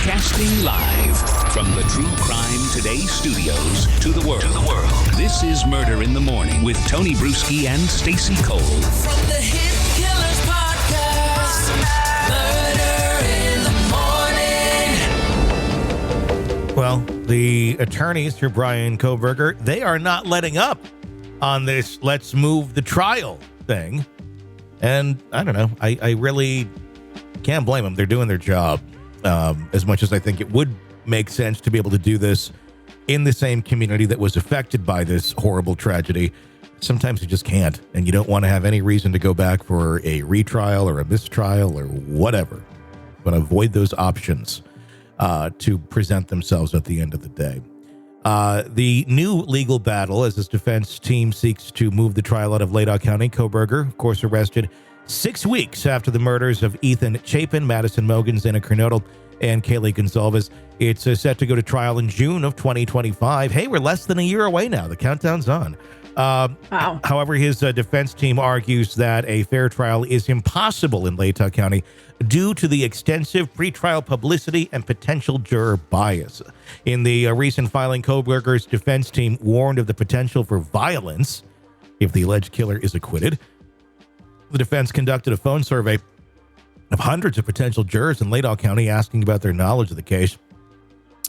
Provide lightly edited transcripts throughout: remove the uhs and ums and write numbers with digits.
Broadcasting live from the True Crime Today studios to the world. This is Murder in the Morning with Tony Bruschi and Stacey Cole. From the Hit Killers Podcast, Murder in the Morning. Well, the attorneys for Bryan Kohberger, they are not letting up on this let's move the trial thing. And I don't know, I really can't blame them. They're doing their job. As much as I think it would make sense to be able to do this in the same community that was affected by this horrible tragedy, sometimes you just can't, and you don't want to have any reason to go back for a retrial or a mistrial or whatever. But avoid those options to present themselves at the end of the day. The new legal battle as his defense team seeks to move the trial out of Latah County. Kohberger, of course, arrested 6 weeks after the murders of Ethan Chapin, Madison Mogen, Xana Kernodle, and Kaylee Goncalves. It's set to go to trial in June of 2025. Hey, we're less than a year away now. The countdown's on. Wow. However, his defense team argues that a fair trial is impossible in Latah County due to the extensive pretrial publicity and potential juror bias. In the recent filing, Kohberger's defense team warned of the potential for violence if the alleged killer is acquitted. The defense conducted a phone survey of hundreds of potential jurors in Latah County asking about their knowledge of the case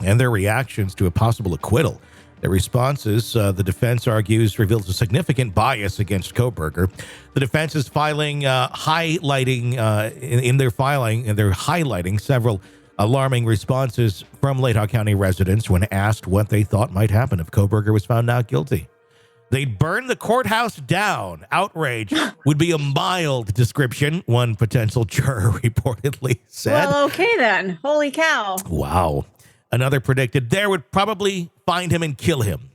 and their reactions to a possible acquittal. Their responses, the defense argues, reveals a significant bias against Kohberger. The defense is filing, highlighting in their filing, and they're highlighting several alarming responses from Latah County residents when asked what they thought might happen if Kohberger was found not guilty. They'd burn the courthouse down. Outrage would be a mild description, one potential juror reportedly said. Well, okay then. Holy cow. Wow. Another predicted there would probably find him and kill him.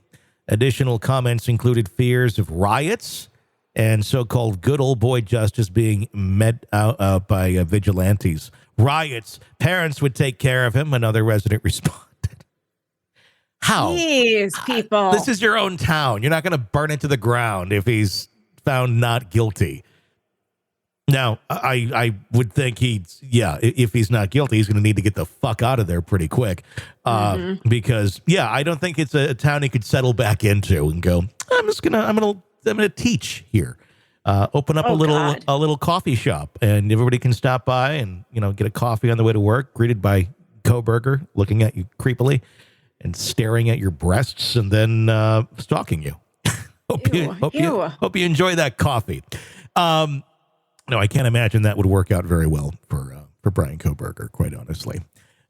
Additional comments included fears of riots and so-called good old boy justice being met out by vigilantes. Riots. Parents would take care of him, another resident responded. How? Jeez, people. This is your own town. You're not going to burn it to the ground if he's found not guilty. Now, I would think if he's not guilty, he's going to need to get the fuck out of there pretty quick. Because, I don't think it's a town he could settle back into and go, I'm going to teach here. Open up a little coffee shop, and everybody can stop by and, get a coffee on the way to work, greeted by Kohberger looking at you creepily and staring at your breasts and then stalking you. Hope you enjoy that coffee. No, I can't imagine that would work out very well for Bryan Kohberger, quite honestly.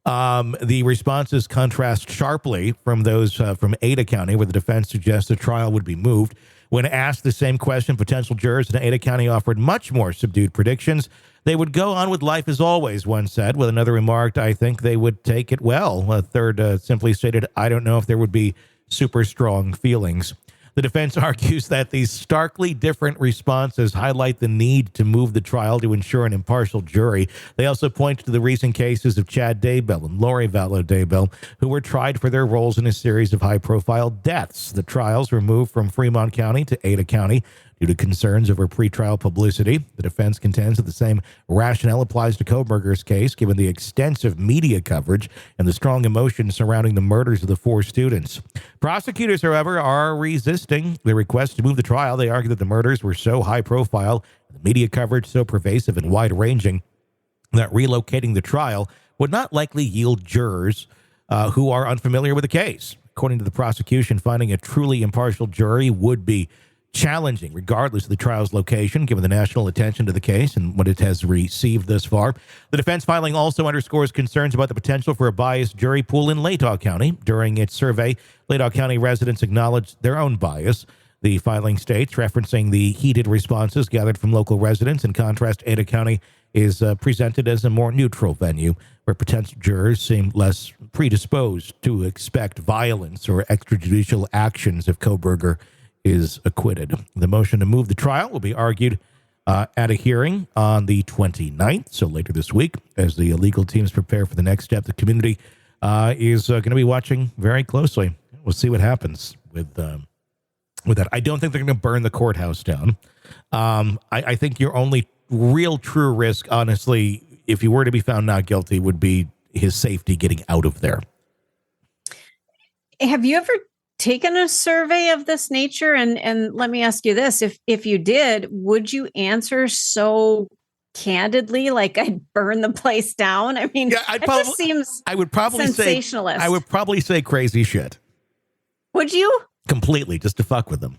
The responses contrast sharply from those from Ada County, where the defense suggests the trial would be moved. When asked the same question, potential jurors in Ada County offered much more subdued predictions. They would go on with life as always, one said, with another remarked, I think they would take it well. A third simply stated, I don't know if there would be super strong feelings. The defense argues that these starkly different responses highlight the need to move the trial to ensure an impartial jury. They also point to the recent cases of Chad Daybell and Lori Vallow Daybell, who were tried for their roles in a series of high-profile deaths. The trials were moved from Fremont County to Ada County due to concerns over pretrial publicity. The defense contends that the same rationale applies to Kohberger's case, given the extensive media coverage and the strong emotion surrounding the murders of the 4 students. Prosecutors, however, are resisting the request to move the trial. They argue that the murders were so high profile, the media coverage so pervasive and wide-ranging, that relocating the trial would not likely yield jurors who are unfamiliar with the case. According to the prosecution, finding a truly impartial jury would be challenging, regardless of the trial's location, given the national attention to the case and what it has received thus far. The defense filing also underscores concerns about the potential for a biased jury pool in Latah County. During its survey, Latah County residents acknowledged their own bias. The filing states, referencing the heated responses gathered from local residents. In contrast, Ada County is presented as a more neutral venue, where potential jurors seem less predisposed to expect violence or extrajudicial actions if Kohberger is acquitted. The motion to move the trial will be argued at a hearing on the 29th, so later this week, as the legal teams prepare for the next step. The community is going to be watching very closely. We'll see what happens with that. I don't think they're going to burn the courthouse down. I think your only real true risk, honestly, if you were to be found not guilty, would be his safety getting out of there. Have you ever taken a survey of this nature? And let me ask you this. If you did, would you answer so candidly, like I'd burn the place down? I mean, Yeah, just seems I would probably sensationalist. I would probably say crazy shit. Would you? Completely, just to fuck with them.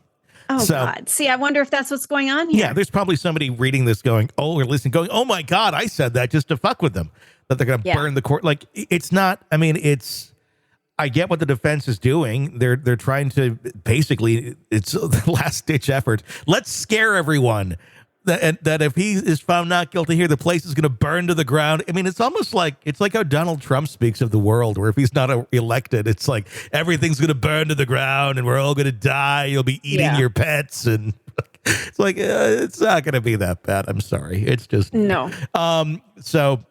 Oh, God. See, I wonder if that's what's going on here. Yeah, there's probably somebody reading this going, or listening, going, oh my God, I said that just to fuck with them. That they're going to burn the court. Like, it's not, I mean, I get what the defense is doing. They're trying to basically, it's the last ditch effort. Let's scare everyone that if he is found not guilty here, the place is going to burn to the ground. I mean, it's almost like, it's like how Donald Trump speaks of the world, where if he's not elected, it's like everything's going to burn to the ground and we're all going to die. You'll be eating your pets. And it's like, it's not going to be that bad. I'm sorry. It's just, no. So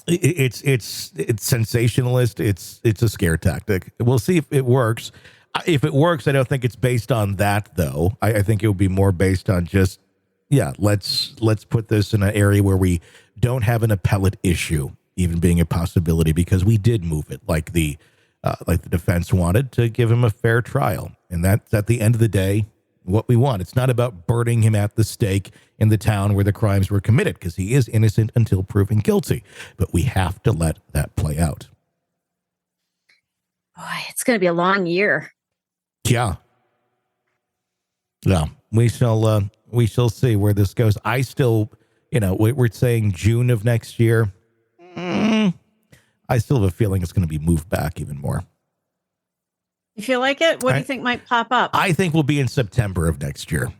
it's sensationalist. It's a scare tactic. We'll see if it works. If it works, I don't think it's based on that, though. I think it would be more based on just, let's put this in an area where we don't have an appellate issue even being a possibility, because we did move it like the defense wanted, to give him a fair trial. And that's, at the end of the day, what we want. It's not about burning him at the stake in the town where the crimes were committed, because he is innocent until proven guilty. But we have to let that play out. Boy, it's going to be a long year. Yeah. We shall see where this goes. I still, we're saying June of next year. I still have a feeling it's going to be moved back even more. You feel like it? What do you think might pop up? I think we'll be in September of next year.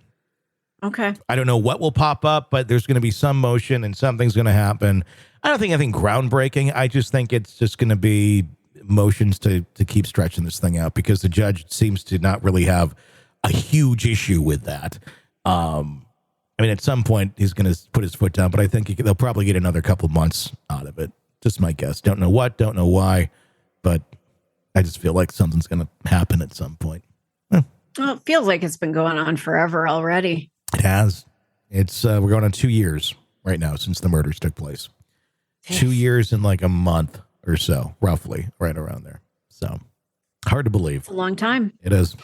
Okay. I don't know what will pop up, but there's going to be some motion and something's going to happen. I don't think anything groundbreaking. I just think it's just going to be motions to keep stretching this thing out, because the judge seems to not really have a huge issue with that. I mean, at some point he's going to put his foot down, but I think they'll probably get another couple months out of it. Just my guess. Don't know what, don't know why, but I just feel like something's going to happen at some point. Well, it feels like it's been going on forever already. It has. It's we're going on 2 years right now since the murders took place. 2 years and like a month or so, roughly, right around there. So hard to believe. It's a long time. It is.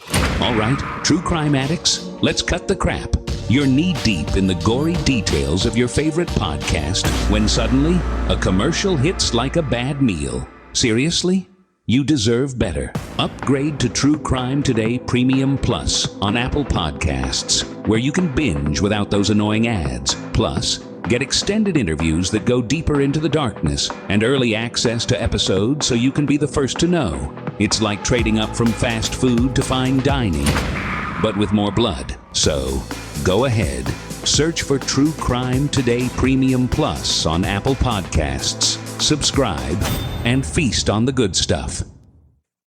All right, true crime addicts, let's cut the crap. You're knee-deep in the gory details of your favorite podcast when suddenly a commercial hits like a bad meal. Seriously? You deserve better. Upgrade to True Crime Today Premium Plus on Apple Podcasts, where you can binge without those annoying ads. Plus, get extended interviews that go deeper into the darkness and early access to episodes so you can be the first to know. It's like trading up from fast food to fine dining, but with more blood. So, go ahead. Search for True Crime Today Premium Plus on Apple Podcasts. Subscribe and feast on the good stuff.